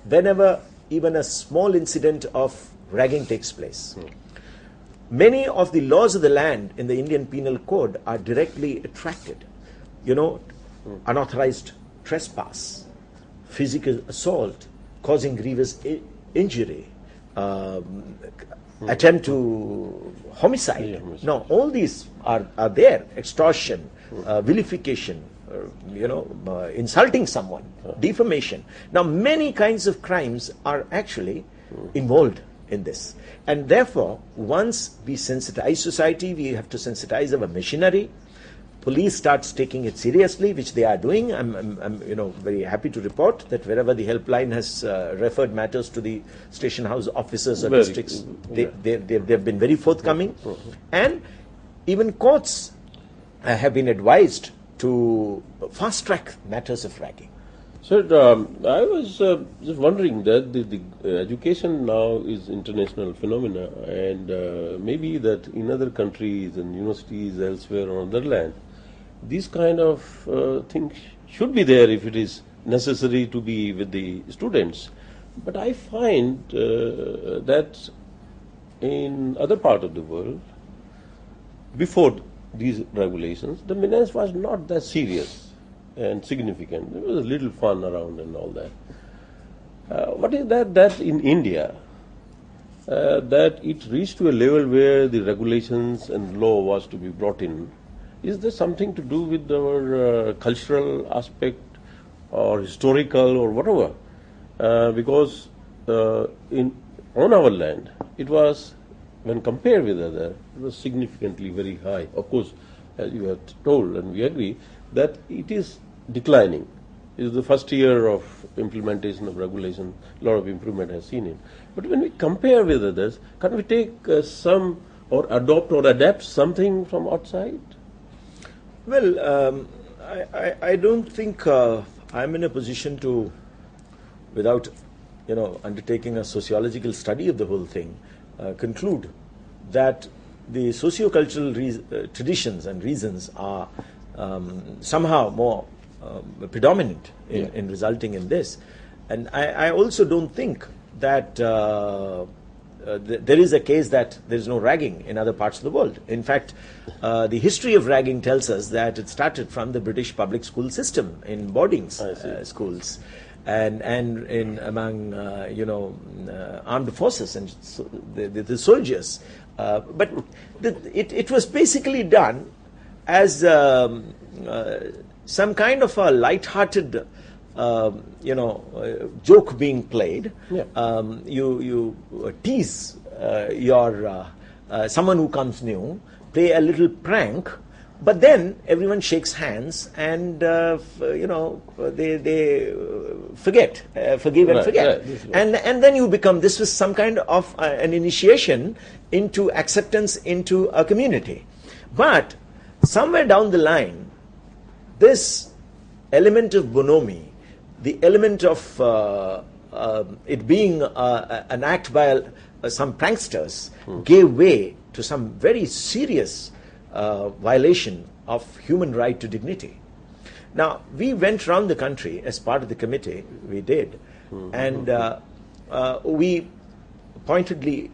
whenever even a small incident of ragging takes place. Many of the laws of the land in the Indian Penal Code are directly attracted. Unauthorized trespass, physical assault, causing grievous injury, attempt to homicide. Now, all these are there. Extortion, vilification, insulting someone, defamation. Now, many kinds of crimes are actually involved in this. And therefore, once we sensitize society, we have to sensitize our machinery. Police starts taking it seriously, which they are doing. I'm very happy to report that wherever the helpline has referred matters to the station house officers or districts, they've been very forthcoming. And even courts have been advised to fast-track matters of ragging. Sir, I was just wondering that the education now is international phenomena, and maybe that in other countries and universities elsewhere on other land, these kind of things should be there if it is necessary to be with the students. But I find that in other part of the world, before these regulations, the menace was not that serious and significant. There was a little fun around and all that. What is that in India, that it reached to a level where the regulations and law was to be brought in? Is there something to do with our cultural aspect or historical or whatever? Because on our land, it was, when compared with other, it was significantly very high. Of course, as you have told, and we agree, that it is declining. It is the first year of implementation of regulation, a lot of improvement has seen it. But when we compare with others, can we take some or adopt or adapt something from outside? Well, I don't think I'm in a position to, without undertaking a sociological study of the whole thing, conclude that the socio-cultural traditions and reasons are somehow more predominant in resulting in this. And I also don't think that there is a case that there is no ragging in other parts of the world. In fact, the history of ragging tells us that it started from the British public school system in boarding schools, and in among armed forces and the soldiers. But it was basically done as some kind of a light-hearted joke being played. You tease your someone who comes new, play a little prank, but then everyone shakes hands and they forget, forgive and forget, and then you become. This was some kind of an initiation into acceptance into a community, but somewhere down the line, this element of bonhomie, the element of it being an act by some pranksters, gave way to some very serious violation of human right to dignity. Now, we went around the country as part of the committee, we did, and we pointedly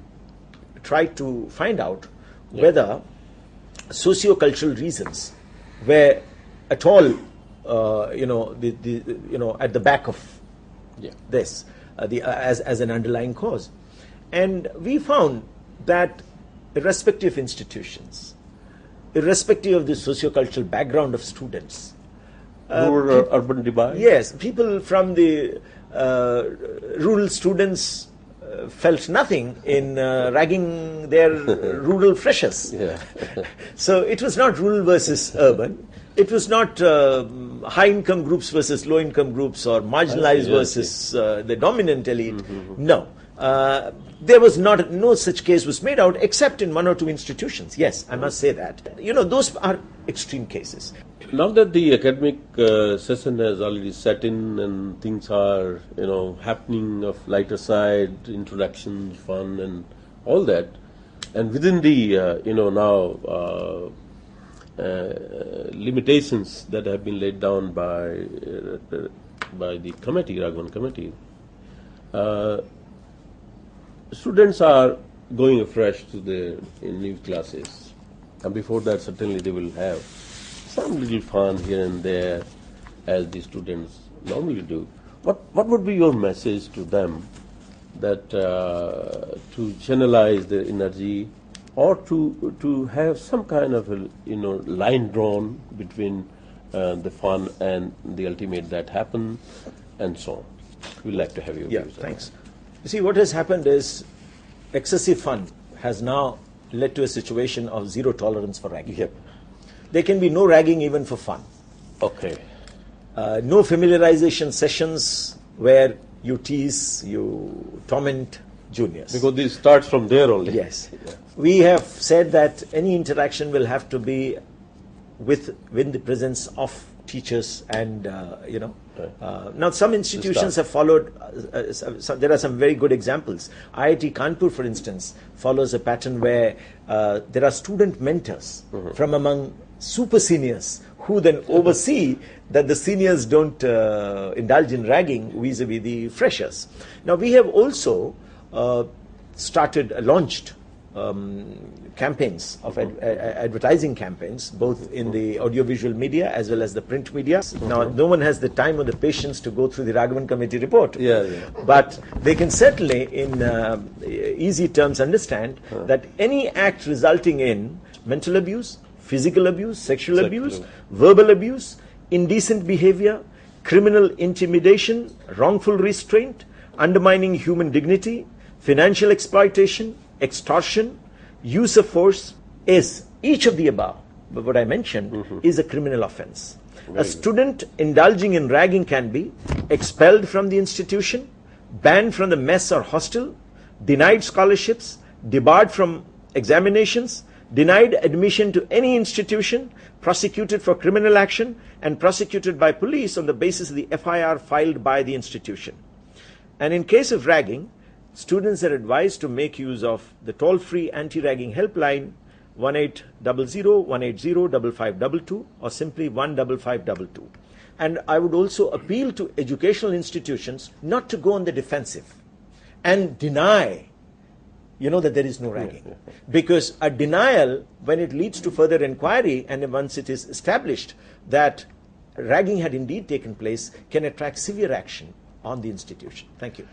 tried to find out whether socio-cultural reasons were at all at the back of this as an underlying cause. And we found that irrespective of institutions, irrespective of the socio-cultural background of students, rural urban divide? Yes, people from the rural students felt nothing in ragging their rural freshers. So it was not rural versus urban. It was not high-income groups versus low-income groups or marginalized versus the dominant elite. No. There was no such case was made out except in one or two institutions. Yes, I must say that. Those are extreme cases. Now that the academic session has already set in and things are, happening of lighter side, introduction, fun and all that, and within the, limitations that have been laid down by the committee, Raghavan committee, Students are going afresh to the new classes, and before that certainly they will have some little fun here and there, as the students normally do. What would be your message to them, that to channelize their energy, or to have some kind of a, line drawn between the fun and the ultimate that happen, and so on? We'd like to have your views. Thanks. You see, what has happened is excessive fun has now led to a situation of zero tolerance for ragging. Yep. There can be no ragging even for fun. Okay. No familiarization sessions where you tease, you torment juniors. Because this starts from there only. Yes. We have said that any interaction will have to be within the presence of teachers and, now some institutions have followed, there are some very good examples. IIT Kanpur, for instance, follows a pattern where there are student mentors from among super seniors who then oversee that the seniors don't indulge in ragging vis-a-vis the freshers. Now we have also launched campaigns of advertising campaigns, both in the audiovisual media as well as the print media. Now, no one has the time or the patience to go through the Raghavan Committee report. But they can certainly, in easy terms, understand that any act resulting in mental abuse, physical abuse, sexual abuse, verbal abuse, indecent behavior, criminal intimidation, wrongful restraint, undermining human dignity, financial exploitation, extortion, use of force, is each of the above, but what I mentioned is a criminal offense. A student indulging in ragging can be expelled from the institution, banned from the mess or hostel, denied scholarships, debarred from examinations, denied admission to any institution, prosecuted for criminal action, and prosecuted by police on the basis of the FIR filed by the institution. And in case of ragging, students are advised to make use of the toll-free anti-ragging helpline 1800-180-5522 or simply 15522. And I would also appeal to educational institutions not to go on the defensive and deny, that there is no ragging. Because a denial, when it leads to further inquiry and once it is established that ragging had indeed taken place, can attract severe action on the institution. Thank you.